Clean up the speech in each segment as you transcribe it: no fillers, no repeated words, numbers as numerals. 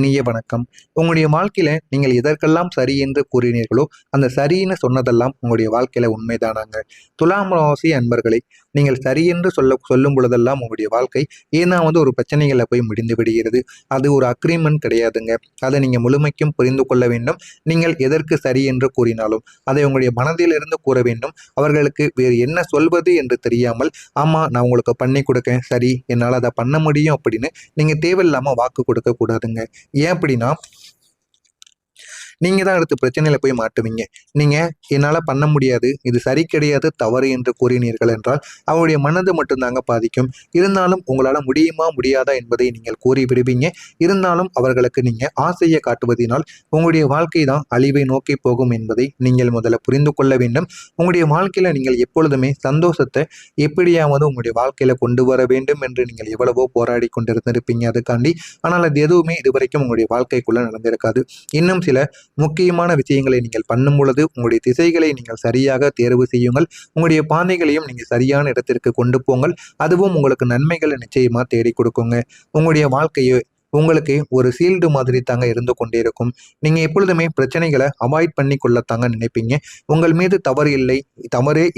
இனிய வணக்கம். உங்களுடைய வாழ்க்கையில நீங்கள் எதற்கெல்லாம் சரி என்று கூறினீர்களோ, அந்த சரின்னு சொன்னதெல்லாம் உங்களுடைய வாழ்க்கையில உண்மைதானாங்க. துலாம் ராசி அன்பர்களே, நீங்கள் சரி என்று சொல்லும் பொழுதெல்லாம் உங்களுடைய வாழ்க்கை ஏதாவது ஒரு பிரச்சனைகள்ல போய் முடிந்து விடுகிறது. அது ஒரு அக்ரீமெண்ட் கிடையாதுங்க. அதை நீங்க முழுமைக்கும் புரிந்து கொள்ள வேண்டும். நீங்கள் எதற்கு சரி என்று கூறினாலும், அதை உங்களுடைய மனதிலிருந்து கூற வேண்டும். அவர்களுக்கு வேறு என்ன சொல்வது என்று தெரியாமல், ஆமா நான் உங்களுக்கு பண்ணி கொடுக்கேன், சரி என்னால் அதை பண்ண முடியும் அப்படின்னு நீங்க தேவையில்லாம வாக்கு கொடுக்க கூடாதுங்க. ஏன் அப்படின்னா நீங்க தான் அடுத்த பிரச்சனையில போய் மாட்டுவீங்க. நீங்க என்னால பண்ண முடியாது, இது சரி கிடையாது, தவறு என்று கூறினீர்கள் என்றால் அவருடைய மனது மட்டும்தாங்க பாதிக்கும். இருந்தாலும் உங்களால முடியுமா முடியாதா என்பதை நீங்கள் கூறி விடுவீங்க. இருந்தாலும் அவர்களுக்கு நீங்க ஆசையை காட்டுவதனால் உங்களுடைய வாழ்க்கை தான் அழிவை நோக்கி போகும் என்பதை நீங்கள் முதல்ல புரிந்து கொள்ள வேண்டும். உங்களுடைய வாழ்க்கையில நீங்கள் எப்பொழுதுமே சந்தோஷத்தை எப்படியாவது உங்களுடைய வாழ்க்கையில கொண்டு வர வேண்டும் என்று நீங்கள் எவ்வளவோ போராடி கொண்டிருந்திருப்பீங்க அதுக்காண்டி. ஆனால் அது எதுவுமே இதுவரைக்கும் உங்களுடைய வாழ்க்கைக்குள்ள நடந்திருக்காது. இன்னும் சில முக்கியமான விஷயங்களை நீங்கள் பண்ணும் பொழுது உங்களுடைய திசைகளை நீங்கள் சரியாக தேர்வு செய்யுங்கள். உங்களுடைய பாதைகளையும் நீங்கள் சரியான இடத்திற்கு கொண்டு போங்கள். அதுவும் உங்களுக்கு நன்மைகளை நிச்சயமா தேடி கொடுக்குங்க. உங்களுடைய வாழ்க்கையை உங்களுக்கு ஒரு சீல்டு மாதிரி தாங்க இருந்து கொண்டே இருக்கும். நீங்க எப்பொழுதுமே பிரச்சனைகளை அவாய்ட் பண்ணி கொள்ளத்தாங்க நினைப்பீங்க. உங்கள் மீது தவறே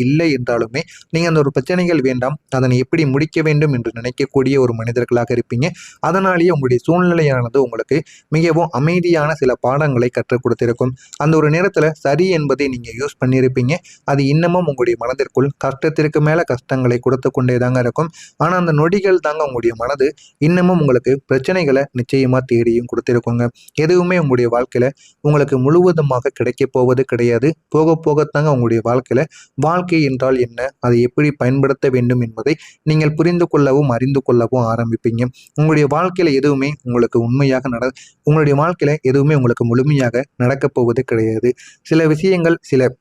இல்லை என்றாலுமே நீங்க அந்த ஒரு பிரச்சனைகள் வேண்டாம், அதனை எப்படி முடிக்க வேண்டும் என்று நினைக்கக்கூடிய ஒரு மனிதர்களாக இருப்பீங்க. அதனாலேயே உங்களுடைய சூழ்நிலையானது உங்களுக்கு மிகவும் அமைதியான சில பாடங்களை கற்றுக் கொடுத்திருக்கும். அந்த ஒரு நேரத்துல சரி என்பதை நீங்க யூஸ் பண்ணியிருப்பீங்க. அது இன்னமும் உங்களுடைய மனதிற்குள் கஷ்டத்திற்கு மேல கஷ்டங்களை கொடுத்து கொண்டே தாங்க இருக்கும். ஆனா அந்த நொடிகள் தாங்க உங்களுடைய மனது இன்னமும் உங்களுக்கு பிரச்சனைகளை நிச்சயமா தேடியும் கொடுத்திருக்குங்க. எதுவுமே உங்களுடைய வாழ்க்கையில உங்களுக்கு முழுவதுமாக கிடைக்க போவது கிடையாது. போக போகத்தாங்க உங்களுடைய வாழ்க்கையில வாழ்க்கை என்றால் என்ன, அதை எப்படி பயன்படுத்த வேண்டும் என்பதை நீங்கள் புரிந்து கொள்ளவும் அறிந்து கொள்ளவும் ஆரம்பிப்பீங்க. உங்களுடைய வாழ்க்கையில எதுவுமே உங்களுக்கு உங்களுடைய வாழ்க்கையில எதுவுமே உங்களுக்கு முழுமையாக நடக்கப் போவது கிடையாது. சில விஷயங்கள் சில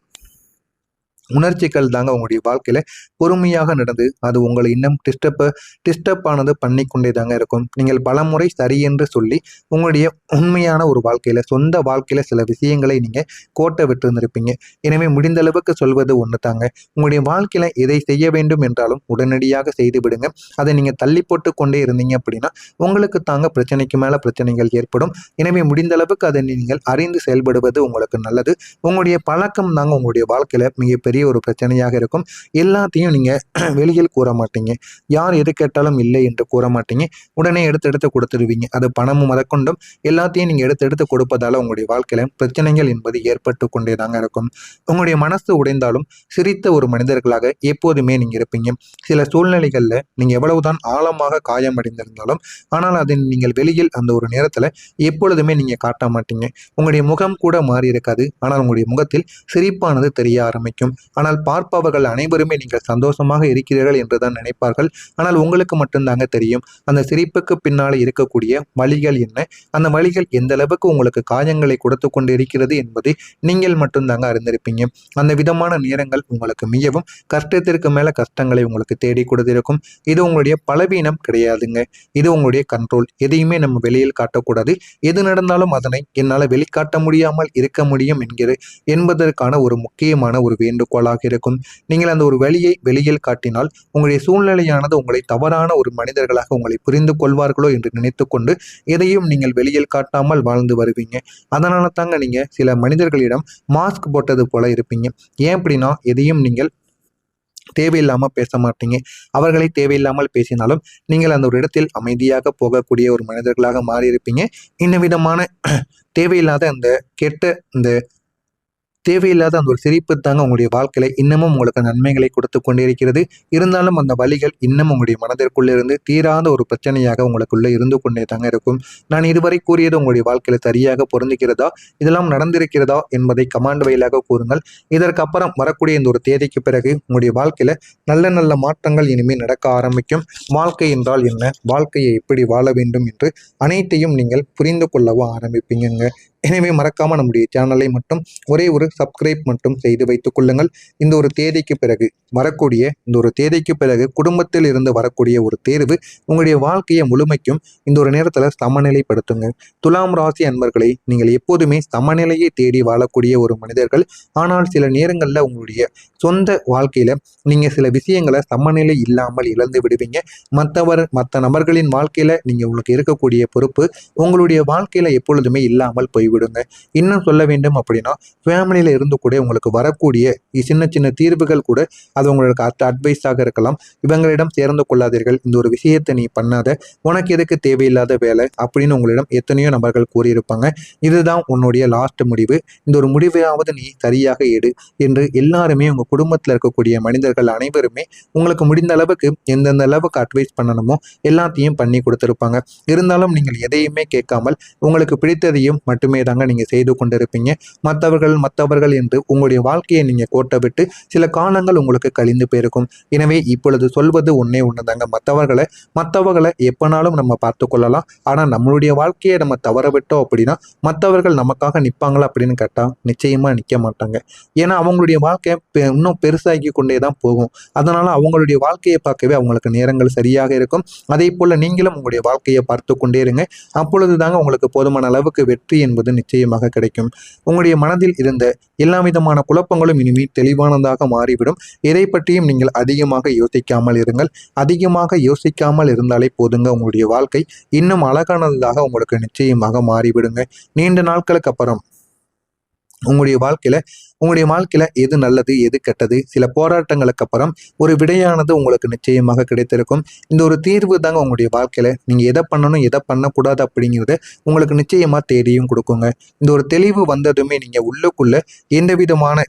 உணர்ச்சிகள் தாங்க உங்களுடைய வாழ்க்கையில பொறுமையாக நடந்து அது உங்களை இன்னும் டிஸ்டர்ப் ஆனது பண்ணி கொண்டே தாங்க இருக்கும். நீங்கள் பலமுறை சரி என்று சொல்லி உங்களுடைய உண்மையான ஒரு வாழ்க்கையில சொந்த வாழ்க்கையில சில விஷயங்களை நீங்க கோட்டை விட்டுருந்திருப்பீங்க. எனவே முடிந்த அளவுக்கு சொல்வது ஒன்று தாங்க. உங்களுடைய வாழ்க்கையில எதை செய்ய வேண்டும் என்றாலும் உடனடியாக செய்து விடுங்க. அதை நீங்க தள்ளி போட்டு கொண்டே இருந்தீங்க அப்படின்னா உங்களுக்கு தாங்க பிரச்சனைக்கு மேல பிரச்சனைகள் ஏற்படும். எனவே முடிந்த அளவுக்கு அதை நீங்கள் அறிந்து செயல்படுவது உங்களுக்கு நல்லது. உங்களுடைய பழக்கம் தாங்க உங்களுடைய வாழ்க்கையில மிகப்பெரிய ஒரு பிரச்சனையாக இருக்கும். எல்லாத்தையும் நீங்க வெளியில் கூற மாட்டீங்க. யார் எது கேட்டாலும் இல்லை என்று கூற மாட்டீங்க. உடனே எடுத்து கொடுத்துருவீங்க. அது பணமும் முதற்கொண்டும் எல்லாத்தையும் நீங்க எடுத்து கொடுப்பதால உங்களுடைய வாழ்க்கையில பிரச்சனைகள் என்பது ஏற்பட்டு கொண்டே தாங்க இருக்கும். உங்களுடைய மனசு உடைந்தாலும் சிரித்த ஒரு மனிதர்களாக எப்போதுமே நீங்க இருப்பீங்க. சில சூழ்நிலைகள்ல நீங்க எவ்வளவுதான் ஆழமாக காயமடைந்திருந்தாலும் ஆனால் அதை நீங்கள் வெளியில் அந்த ஒரு நேரத்துல எப்பொழுதுமே நீங்க காட்ட மாட்டீங்க. உங்களுடைய முகம் கூட மாறி இருக்காது. ஆனால் உங்களுடைய முகத்தில் சிரிப்பானது தெரிய ஆரம்பிக்கும். ஆனால் பார்ப்பவர்கள் அனைவருமே நீங்கள் சந்தோஷமாக இருக்கிறீர்கள் என்றுதான் நினைப்பார்கள். ஆனால் உங்களுக்கு மட்டும்தாங்க தெரியும் அந்த சிரிப்புக்கு பின்னாலே இருக்கக்கூடிய வலிகள் என்ன, அந்த வலிகள் எந்த அளவுக்கு உங்களுக்கு காயங்களை கொடுத்து கொண்டு இருக்கிறது என்பதை நீங்கள் மட்டும்தாங்க அறிந்திருப்பீங்க. அந்த விதமான நேரங்கள் உங்களுக்கு மிகவும் கஷ்டத்திற்கு மேல கஷ்டங்களை உங்களுக்கு தேடி கொடுத்திருக்கும். இது உங்களுடைய பலவீனம் கிடையாதுங்க. இது உங்களுடைய கண்ட்ரோல். எதையுமே நம்ம வெளியில் காட்டக்கூடாது. எது நடந்தாலும் அதனை என்னால் வெளிக்காட்ட முடியாமல் இருக்க முடியும் என்பதற்கான ஒரு முக்கியமான ஒரு வேண்டுகோளாக இருக்கும். நீங்கள் அந்த ஒரு வழியை வெளியில் காட்டினால் உங்களுடைய சூழ்நிலையானது உங்களை தவறான ஒரு மனிதர்களாக உங்களை புரிந்து கொள்வார்களோ என்று நினைத்துக்கொண்டு எதையும் நீங்கள் வெளியில் காட்டாமல் வாழ்ந்து வருவீங்க. அதனால தாங்க நீங்க சில மனிதர்களிடம் மாஸ்க் போட்டது போல இருப்பீங்க. ஏன் அப்படின்னா எதையும் நீங்கள் தேவையில்லாமல் பேச மாட்டீங்க. அவர்களை தேவையில்லாமல் பேசினாலும் நீங்கள் அந்த ஒரு இடத்தில் அமைதியாக போகக்கூடிய ஒரு மனிதர்களாக மாறியிருப்பீங்க. இந்த விதமான தேவையில்லாத தேவையில்லாத அந்த ஒரு சிரிப்பு தாங்க உங்களுடைய வாழ்க்கையில இன்னமும் உங்களுக்கு நன்மைகளை கொடுத்து கொண்டிருக்கிறது. இருந்தாலும் அந்த வலிகள் இன்னும் உங்களுடைய மனதிற்குள்ளிருந்து தீராத ஒரு பிரச்சனையாக உங்களுக்குள்ள இருந்து கொண்டே தாங்க இருக்கும். நான் இதுவரை கூறியது உங்களுடைய வாழ்க்கையில சரியாக பொருந்துகிறதா, இதெல்லாம் நடந்திருக்கிறதா என்பதை கமாண்ட் வழியாக கூறுங்கள். இதற்கப்புறம் வரக்கூடிய இந்த ஒரு தேதிக்கு பிறகு உங்களுடைய வாழ்க்கையில நல்ல நல்ல மாற்றங்கள் இனிமேல் நடக்க ஆரம்பிக்கும். வாழ்க்கை என்றால் என்ன, வாழ்க்கையை எப்படி வாழ வேண்டும் என்று அனைத்தையும் நீங்கள் புரிந்து கொள்ளவும் ஆரம்பிப்பீங்க. எனவே மறக்காம நம்முடைய சேனலை மட்டும் ஒரே ஒரு சப்ஸ்கிரைப் மட்டும் செய்து வைத்துக் கொள்ளுங்கள். இந்த ஒரு தேதிக்கு பிறகு வரக்கூடிய இந்த ஒரு தேதிக்கு பிறகு குடும்பத்தில் இருந்து வரக்கூடிய ஒரு தேர்வு உங்களுடைய வாழ்க்கையை முழுமைக்கும் இந்த ஒரு நேரத்தில் சமநிலைப்படுத்துங்க. துலாம் ராசி அன்பர்களை, நீங்கள் எப்போதுமே சமநிலையை தேடி வாழக்கூடிய ஒரு மனிதர்கள். ஆனால் சில நேரங்களில் உங்களுடைய சொந்த வாழ்க்கையில நீங்க சில விஷயங்களை சமநிலை இல்லாமல் இழந்து விடுவீங்க. மற்ற நபர்களின் வாழ்க்கையில நீங்க உங்களுக்கு இருக்கக்கூடிய பொறுப்பு உங்களுடைய வாழ்க்கையில எப்பொழுதுமே இல்லாமல் போய்விடுங்க. இன்னும் சொல்ல வேண்டும் அப்படின்னா, ஃபேமிலியில இருந்து கூட உங்களுக்கு வரக்கூடிய சின்ன சின்ன தீர்வுகள் கூட அது உங்களுக்கு அட்வைஸாக இருக்கலாம். இவங்களிடம் சேர்ந்து கொள்ளாதீர்கள், இந்த ஒரு விஷயத்தை நீ பண்ணாத, உனக்கு எதுக்கு தேவையில்லாத வேலை அப்படின்னு உங்களிடம் எத்தனையோ நபர்கள் கூறியிருப்பாங்க. இதுதான் உன்னுடைய லாஸ்ட் முடிவு, இந்த ஒரு முடிவையாவது நீ சரியாக எடு என்று எல்லாருமே உங்க குடும்பத்தில் இருக்கக்கூடிய மனிதர்கள் அனைவருமே உங்களுக்கு முடிந்த அளவுக்கு எந்தெந்த அளவுக்கு அட்வைஸ் பண்ணணுமோ எல்லாத்தையும் பண்ணி கொடுத்துருப்பாங்க. இருந்தாலும் நீங்கள் எதையுமே கேட்காமல் உங்களுக்கு பிடித்ததையும் மட்டுமே தாங்க நீங்க செய்து கொண்டிருப்பீங்க. மற்றவர்கள் என்று உங்களுடைய வாழ்க்கையை நீங்க கோட்டை விட்டு சில காலங்கள் உங்களுக்கு கழிந்து போயிருக்கும். எனவே இப்பொழுது சொல்வது ஒன்னே ஒண்ணுதாங்க, மற்றவர்களை எப்பனாலும் நம்ம பார்த்து கொள்ளலாம். ஆனா நம்மளுடைய வாழ்க்கையை நம்ம தவற விட்டோம் அப்படின்னா மற்றவர்கள் நமக்காக நிற்பாங்களா அப்படின்னு கேட்டா நிச்சயமா நிற்க மாட்டாங்க. ஏன்னா அவங்களுடைய வாழ்க்கை இன்னும் பெருசாகி கொண்டே தான் போகும். அதனால அவங்களுடைய வாழ்க்கையை பார்க்கவே அவங்களுக்கு நேரங்கள் சரியாக இருக்கும். அதே போல நீங்களும் உங்களுடைய வாழ்க்கையை பார்த்து கொண்டே இருங்க. அப்பொழுது தாங்க உங்களுக்கு போதுமான அளவுக்கு வெற்றி என்பது நிச்சயமாக கிடைக்கும். உங்களுடைய மனதில் இருந்த எல்லா விதமான குழப்பங்களும் இனிமேல் தெளிவானதாக மாறிவிடும். எதை பற்றியும் நீங்கள் அதிகமாக யோசிக்காமல் இருங்கள். அதிகமாக யோசிக்காமல் இருந்தாலே போதுங்க, உங்களுடைய வாழ்க்கை இன்னும் அழகானதாக உங்களுக்கு நிச்சயமாக மாறிவிடுங்க. நீண்ட நாட்களுக்கு அப்புறம் உங்களுடைய வாழ்க்கையில எது நல்லது எது கெட்டது, சில போராட்டங்களுக்கு அப்புறம் ஒரு விடையானது உங்களுக்கு நிச்சயமாக கிடைத்திருக்கும். இந்த ஒரு தீர்வு தாங்க உங்களுடைய வாழ்க்கையில நீங்க எதை பண்ணணும் எதை பண்ணக்கூடாது அப்படிங்கிறத உங்களுக்கு நிச்சயமா தேடியும் கொடுக்குங்க. இந்த ஒரு தெளிவு வந்ததுமே நீங்க உள்ளுக்குள்ள எந்த விதமான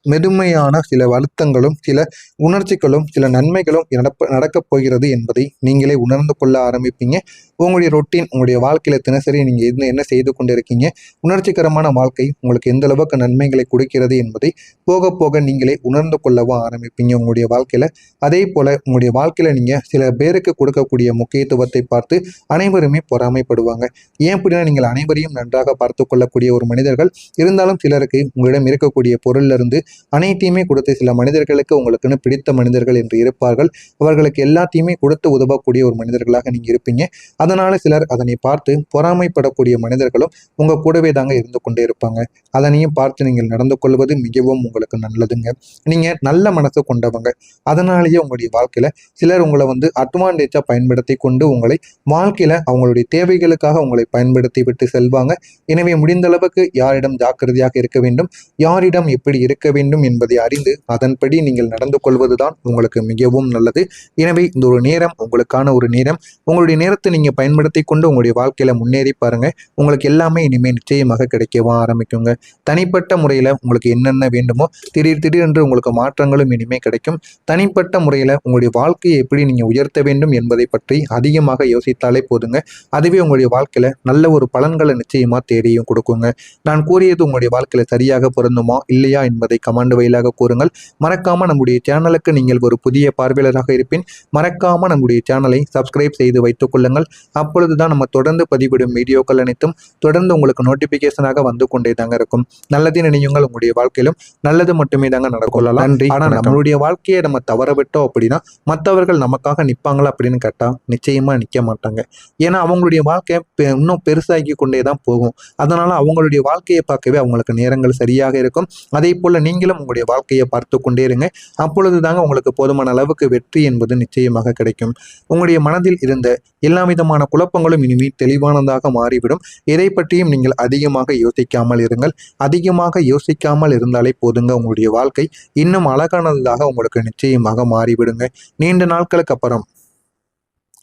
மெதுமையான சில வருத்தங்களும் சில உணர்ச்சிகளும் சில நன்மைகளும் நடக்கப் போகிறது என்பதை நீங்களே உணர்ந்து கொள்ள ஆரம்பிப்பீங்க. உங்களுடைய ரொட்டீன், உங்களுடைய வாழ்க்கையில தினசரி நீங்க என்ன செய்து கொண்டிருக்கீங்க, உணர்ச்சிகரமான வாழ்க்கை உங்களுக்கு எந்த அளவுக்கு நன்மைகளை கொடுக்கிறது என்பதை போக போக நீங்களே உணர்ந்து கொள்ளவும் ஆரம்பிப்பீங்க உங்களுடைய வாழ்க்கையில. அதே போல உங்களுடைய வாழ்க்கையில நீங்க சில பேருக்கு கொடுக்கக்கூடிய முக்கியத்துவத்தை பார்த்து அனைவருமே பொறாமைப்படுவாங்க. ஏன் அப்படின்னா நீங்கள் அனைவரையும் நன்றாக பார்த்து கொள்ளக்கூடிய ஒரு மனிதர்கள். இருந்தாலும் சிலருக்கு உங்களிடம் இருக்கக்கூடிய பொருள்ல இருந்து அனைத்தையுமே கொடுத்து, சில மனிதர்களுக்கு உங்களுக்குன்னு பிடித்த மனிதர்கள் என்று இருப்பார்கள். அவர்களுக்கு எல்லாத்தையுமே கொடுத்து உதவக்கூடிய ஒரு மனிதர்களாக நீங்க இருப்பீங்க. அதனால சிலர் அதனை பார்த்து பொறாமைப்படக்கூடிய மனிதர்களும் உங்க கூடவே தாங்க இருந்து கொண்டே இருப்பாங்க. அதனையும் பார்த்து நீங்கள் நடந்து கொள்வது மிகவும் உங்களுக்கு நல்லதுங்க. நீங்க நல்ல மனசு கொண்டவங்க. அதனாலேயே உங்களுடைய வாழ்க்கையில சிலர் உங்களை அட்வான்டேஜா பயன்படுத்தி கொண்டு உங்களை வாழ்க்கையில அவங்களுடைய தேவைகளுக்காக உங்களை பயன்படுத்தி விட்டு செல்வாங்க. எனவே முடிந்த அளவுக்கு யாரிடம் ஜாக்கிரதையாக இருக்க வேண்டும், யாரிடம் எப்படி இருக்க வேண்டும் என்பதை அறிந்து அதன்படி நீங்கள் நடந்து கொள்வதுதான் உங்களுக்கு மிகவும் நல்லது. எனவே இந்த ஒரு நேரம் உங்களுக்கான ஒரு நேரம். உங்களுடைய நேரத்தை நீங்க பயன்படுத்தி கொண்டு உங்களுடைய வாழ்க்கையில முன்னேறி பாருங்க. உங்களுக்கு எல்லாமே இனிமேல் நிச்சயமாக கிடைக்கவா ஆரம்பிக்குங்க. தனிப்பட்ட முறையில உங்களுக்கு என்னென்ன வேண்டுமோ திடீரென்று உங்களுக்கு மாற்றங்களும் இனிமே கிடைக்கும். தனிப்பட்ட முறையில உங்களுடைய வாழ்க்கையை எப்படி நீங்க உயர்த்த வேண்டும் என்பதை பற்றி அதிகமாக யோசித்தாலே போதுங்க. அதுவே உங்களுடைய வாழ்க்கையில நல்ல ஒரு பலன்களை நிச்சயமா தேடியும் கொடுக்குங்க. நான் கூறியது உங்களுடைய வாழ்க்கையில சரியாக பொருந்துமா இல்லையா என்பதை கமெண்ட் வாயிலாக கூறுங்கள். மறக்காம நம்முடைய சேனலுக்கு நீங்கள் ஒரு புதிய பார்வையாளராக இருப்பின் மறக்காம நம்முடைய சேனலை சப்ஸ்கிரைப் செய்து வைத்துக் கொள்ளுங்கள். அப்பொழுதுதான் நம்ம தொடர்ந்து பதிவிடும் வீடியோக்கள் அனைத்தும் தொடர்ந்து உங்களுக்கு நோட்டிபிகேஷனாக வந்து கொண்டே தாங்க இருக்கும். நல்லதே நினையுங்கள், உங்களுடைய வாழ்க்கையிலும் நல்லது மட்டுமே தாங்க நடக்கொள்ளலாம். நன்றி. ஆனா நம்மளுடைய வாழ்க்கையை நம்ம தவற விட்டோம் அப்படின்னா மற்றவர்கள் நமக்காக நிற்பாங்களா அப்படின்னு கேட்டா நிச்சயமா நிற்க மாட்டாங்க. ஏன்னா அவங்களுடைய வாழ்க்கை இன்னும் பெருசாகி கொண்டே தான் போகும். அதனால அவங்களுடைய வாழ்க்கையை பார்க்கவே அவங்களுக்கு நேரங்கள் சரியாக இருக்கும். அதே போல நீங்களும் உங்களுடைய வாழ்க்கையை பார்த்து கொண்டே இருங்க. அப்பொழுது தாங்க உங்களுக்கு போதுமான அளவுக்கு வெற்றி என்பது நிச்சயமாக கிடைக்கும். உங்களுடைய மனதில் இருந்த எல்லா விதமான குழப்பங்களும் இனிமேல் தெளிவானதாக மாறிவிடும். எதை பற்றியும் நீங்கள் அதிகமாக யோசிக்காமல் இருங்கள். அதிகமாக யோசிக்காமல் இருந்தாலே போதுங்க, உங்களுடைய வாழ்க்கை இன்னும் அழகானதாக உங்களுக்கு நிச்சயமாக மாறிவிடுங்க. நீண்ட நாட்களுக்கு அப்புறம்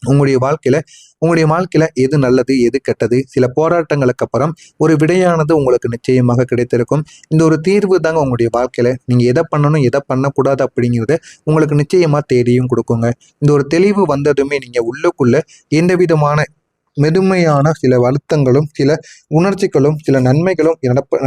உங்களுடைய வாழ்க்கையில எது நல்லது எது கெட்டது, சில போராட்டங்களுக்கு அப்புறம் ஒரு விடையானது உங்களுக்கு நிச்சயமாக கிடைத்திருக்கும். இந்த ஒரு தீர்வு தாங்க உங்களுடைய வாழ்க்கையில நீங்க எதை பண்ணணும் எதை பண்ணக்கூடாது அப்படிங்கிறத உங்களுக்கு நிச்சயமா தேடியும் கொடுக்குங்க. இந்த ஒரு தெளிவு வந்ததுமே நீங்க உள்ளுக்குள்ள எந்த விதமான மெதுமையான சில வருத்தங்களும் சில உணர்ச்சிகளும் சில நன்மைகளும்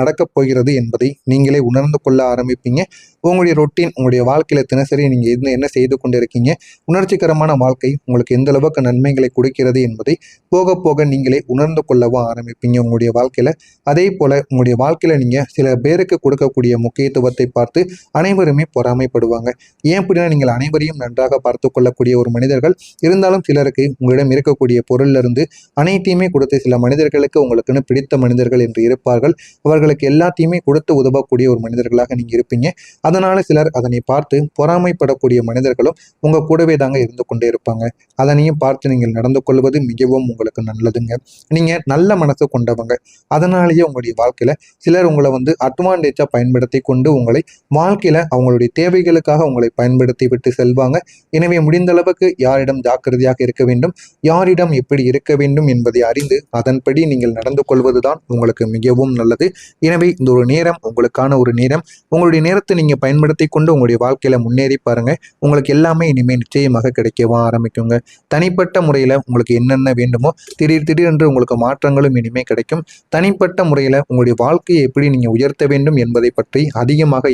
நடக்கப் போகிறது என்பதை நீங்களே உணர்ந்து கொள்ள ஆரம்பிப்பீங்க. உங்களுடைய ரொட்டீன் உங்களுடைய வாழ்க்கையில தினசரி நீங்கள் என்ன செய்து கொண்டிருக்கீங்க, உணர்ச்சிகரமான வாழ்க்கை உங்களுக்கு எந்த அளவுக்கு நன்மைகளை கொடுக்கிறது என்பதை போக போக நீங்களே உணர்ந்து கொள்ளவும் ஆரம்பிப்பீங்க உங்களுடைய வாழ்க்கையில. அதே போல உங்களுடைய வாழ்க்கையில நீங்க சில பேருக்கு கொடுக்கக்கூடிய முக்கியத்துவத்தை பார்த்து அனைவருமே பொறாமைப்படுவாங்க. ஏன் அப்படின்னா நீங்கள் அனைவரையும் நன்றாக பார்த்து கொள்ளக்கூடிய ஒரு மனிதர்கள். இருந்தாலும் சிலருக்கு உங்களிடம் இருக்கக்கூடிய பொருள்ல இருந்து அனைத்தையுமே கொடுத்து சில மனிதர்களுக்கு உங்களுக்குன்னு பிடித்த மனிதர்கள் என்று இருப்பார்கள். அவர்களுக்கு எல்லாத்தையுமே கொடுத்து உதவக்கூடிய ஒரு மனிதர்களாக நீங்க இருப்பீங்க. அதனால சிலர் அதனை பார்த்து பொறாமைப்படக்கூடிய மனிதர்களும் உங்க கூடவே தாங்க இருந்து கொண்டே இருப்பாங்க. அதனையும் பார்த்து நீங்கள் நடந்து கொள்வது மிகவும் உங்களுக்கு நல்லதுங்க. நீங்க நல்ல மனசு கொண்டவங்க. அதனாலேயே உங்களுடைய வாழ்க்கையில சிலர் உங்களை அட்வான்டேஜா பயன்படுத்தி கொண்டு உங்களை வாழ்க்கையில அவங்களுடைய தேவைகளுக்காக உங்களை பயன்படுத்தி விட்டு செல்வாங்க. எனவே முடிந்த அளவுக்கு யாரிடம் ஜாக்கிரதையாக இருக்க வேண்டும், யாரிடம் எப்படி இருக்க வேண்டும் என்பதை அறிந்து அதன்படி நீங்கள் நடந்து கொள்வதுதான் உங்களுக்கு மிகவும் நல்லது. எனவே இந்த ஒரு நேரம் உங்களுக்கான ஒரு நேரம். உங்களுடைய நேரத்தை நீங்க பயன்படுத்தி கொண்டு உங்களுடைய வாழ்க்கையில முன்னேறி பாருங்க. உங்களுக்கு எல்லாமே இனிமே நிச்சயமாக கிடைக்கவா ஆரம்பிக்குங்க. தனிப்பட்ட முறையில உங்களுக்கு என்னென்ன வேண்டுமோ திடீரென்று உங்களுக்கு மாற்றங்களும் இனிமே கிடைக்கும். தனிப்பட்ட முறையில உங்களுடைய வாழ்க்கையை எப்படி நீங்க உயர்த்த வேண்டும் என்பதை பற்றி அதிகமாக